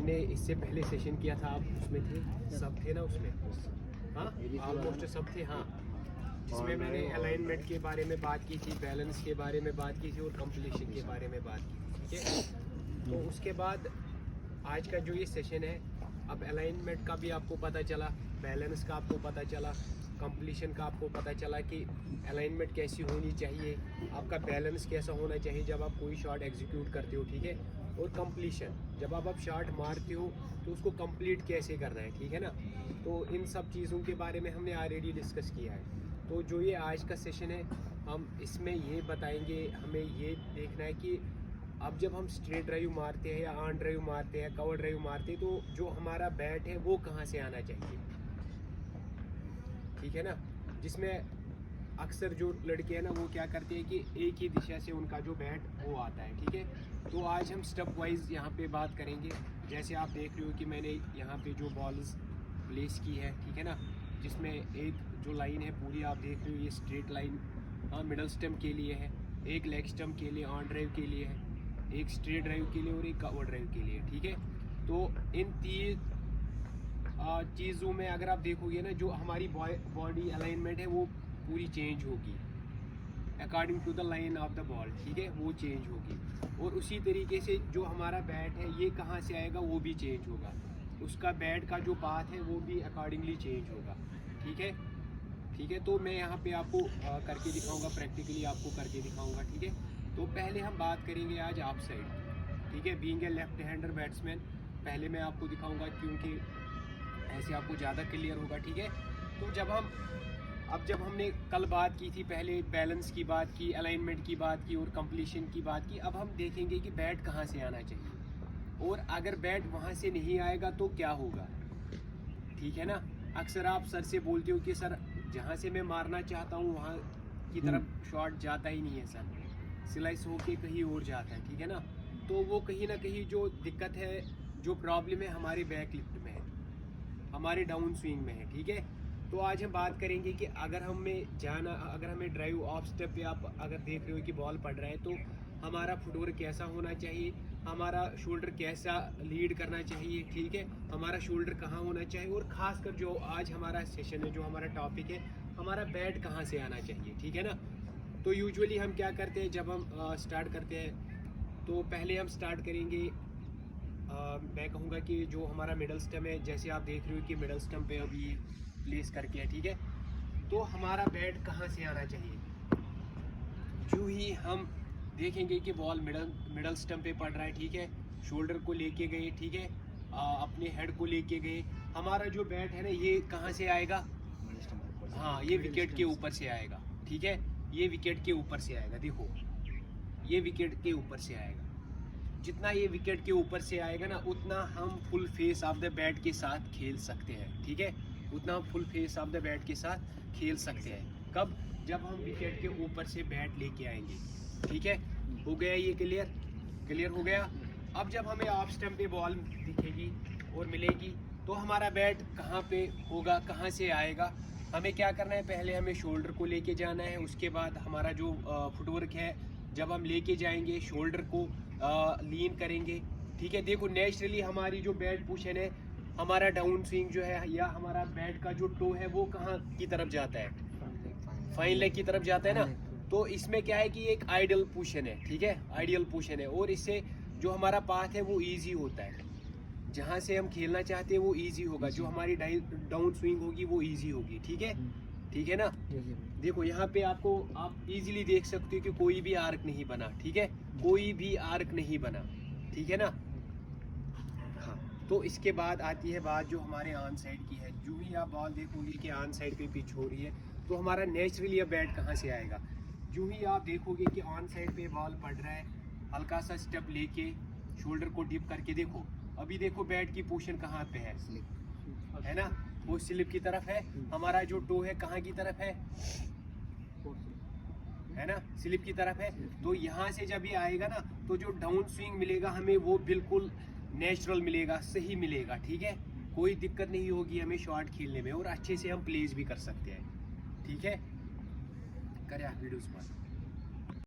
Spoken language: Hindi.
हमने इससे पहले सेशन किया था, आप उसमें थे, सब थे ना उसमें? हाँ, ऑलमोस्ट सब थे। हाँ, जिसमें मैंने अलाइनमेंट के बारे में बात की थी, बैलेंस के बारे में बात की थी और कंप्लीशन के बारे में बात की थी, ठीक है। तो उसके बाद आज का जो ये सेशन है, अब अलाइनमेंट का भी आपको पता चला, बैलेंस का आपको पता चला, कंप्लीशन का आपको पता चला कि अलाइनमेंट कैसी होनी चाहिए, आपका बैलेंस कैसा होना चाहिए जब आप कोई शॉट एग्जीक्यूट करते हो, ठीक है। और कंप्लीशन, जब आप शॉट मारते हो तो उसको कंप्लीट कैसे करना है, ठीक है ना। तो इन सब चीज़ों के बारे में हमने ऑलरेडी डिस्कस किया है। तो जो ये आज का सेशन है, हम इसमें ये बताएंगे, हमें ये देखना है कि अब जब हम स्ट्रेट ड्राइव मारते हैं या ऑन ड्राइव मारते हैं, कवर ड्राइव मारते हैं, तो जो हमारा बैट है वो कहाँ से आना चाहिए, ठीक है ना। जिसमें अक्सर जो लड़के हैं ना वो क्या करते हैं कि एक ही दिशा से उनका जो बैट वो आता है, ठीक है। तो आज हम स्टेप वाइज यहाँ पे बात करेंगे। जैसे आप देख रहे हो कि मैंने यहाँ पे जो बॉल्स प्लेस की है, ठीक है ना, जिसमें एक जो लाइन है पूरी आप देख रहे हो, ये स्ट्रेट लाइन हाँ मिडल स्टम्प के लिए है, एक लेग स्टम्प के लिए, ऑन ड्राइव के लिए है, एक स्ट्रेट ड्राइव के लिए और एक कवर ड्राइव के लिए, ठीक है। तो इन तीन चीज़ों में अगर आप देखोगे ना, जो हमारी बॉडी अलाइनमेंट है वो पूरी चेंज होगी according to the line of the ball, ठीक है, वो चेंज होगी। और उसी तरीके से जो हमारा बैट है ये कहाँ से आएगा वो भी चेंज होगा, उसका बैट का जो पाथ है वो भी अकॉर्डिंगली चेंज होगा, ठीक है। ठीक है, तो मैं यहाँ पे आपको करके दिखाऊंगा, प्रैक्टिकली आपको करके दिखाऊंगा, ठीक है। तो पहले हम बात करेंगे आज ऑफ साइड, ठीक है। Being a left hander batsman पहले मैं आपको दिखाऊंगा, क्योंकि ऐसे आपको ज़्यादा क्लियर होगा, ठीक है। तो जब हमने कल बात की थी, पहले बैलेंस की बात की, अलाइनमेंट की बात की और कंप्लीशन की बात की, अब हम देखेंगे कि बैट कहाँ से आना चाहिए और अगर बैट वहाँ से नहीं आएगा तो क्या होगा, ठीक है ना। अक्सर आप सर से बोलते हो कि सर जहाँ से मैं मारना चाहता हूँ वहाँ की तरफ शॉट जाता ही नहीं है सर, स्लाइस होके कहीं और जाता है, ठीक है ना। तो वो कहीं ना कहीं जो दिक्कत है, जो प्रॉब्लम है हमारे बैक लिफ्ट में है, हमारे डाउन स्विंग में है, ठीक है। तो आज हम बात करेंगे कि अगर हमें ड्राइव ऑफ स्टेप पे आप अगर देख रहे हो कि बॉल पड़ रहा है, तो हमारा फुटवर्क कैसा होना चाहिए, हमारा शोल्डर कैसा लीड करना चाहिए, ठीक है, हमारा शोल्डर कहाँ होना चाहिए, और ख़ासकर जो आज हमारा सेशन है, जो हमारा टॉपिक है, हमारा बैट कहाँ से आना चाहिए, ठीक है ना। तो यूजुअली हम क्या करते हैं जब हम स्टार्ट करते हैं, तो पहले हम स्टार्ट करेंगे, मैं कहूँगा कि जो हमारा मिडल स्टम्प है, जैसे आप देख रहे हो कि मिडल स्टम्प पे अभी प्लेस करके है, ठीक है। तो हमारा बैट कहाँ से आना चाहिए, जो ही हम देखेंगे कि बॉल मिडल स्टम्प पे पड़ रहा है, ठीक है, शोल्डर को लेके गए, ठीक है, अपने हेड को लेके गए, हमारा जो बैट है ना ये कहाँ से आएगा, हाँ ये विकेट के ऊपर से आएगा, ठीक है, ये विकेट के ऊपर से आएगा। देखो ये विकेट के ऊपर से आएगा, जितना ये विकेट के ऊपर से आएगा ना उतना हम full face of the bat के साथ खेल सकते हैं, ठीक है, उतना हम full face of the bat के साथ खेल सकते हैं। कब, जब हम विकेट के ऊपर से बैट लेके आएंगे, ठीक है। हो गया ये क्लियर हो गया। अब जब हमें ऑफ स्टंप पे बॉल दिखेगी और मिलेगी तो हमारा बैट कहाँ पे होगा, कहाँ से आएगा, हमें क्या करना है, पहले हमें शोल्डर को लेके जाना है, उसके बाद हमारा जो फुटवर्क है जब हम लेके जाएंगे शोल्डर को लीन करेंगे, ठीक है। देखो नेचुरली हमारी जो बैट पोजीशन है, हमारा डाउन स्विंग जो है या हमारा बैट का जो टो है वो कहाँ की तरफ जाता है, फाइन लेग की तरफ जाता है ना। तो इसमें क्या है कि एक आइडियल पोजीशन है, ठीक है, आइडियल पोजीशन है, और इससे जो हमारा पाथ है वो इजी होता है, जहाँ से हम खेलना चाहते हैं वो इजी होगा, जो हमारी डाउन स्विंग होगी वो इजी होगी, ठीक है ना। देखो यहाँ पे आप इजीली देख सकते हो कि कोई भी आर्क नहीं बना, ठीक है, कोई भी आर्क नहीं बना, ठीक है ना। हाँ, तो इसके बाद आती है बात जो हमारे ऑन साइड की है। जो ही आप बॉल देखोगे कि ऑन साइड पे पिच हो रही है तो हमारा नेचुरली बैट कहाँ से आएगा, जो ही आप देखोगे कि ऑन साइड पे बॉल पड़ रहा है, हल्का सा स्टेप लेके शोल्डर को डिप करके देखो, अभी देखो बैट की पोजीशन कहाँ पे है ना, वो स्लिप की तरफ है, हमारा जो टो है कहाँ की तरफ है ना, स्लिप की तरफ है। तो यहाँ से जब ये आएगा ना तो जो डाउन स्विंग मिलेगा हमें वो बिल्कुल नेचुरल मिलेगा, सही मिलेगा, ठीक है, कोई दिक्कत नहीं होगी हमें शॉट खेलने में, और अच्छे से हम प्लेस भी कर सकते हैं, ठीक है। करें वीडियो पर।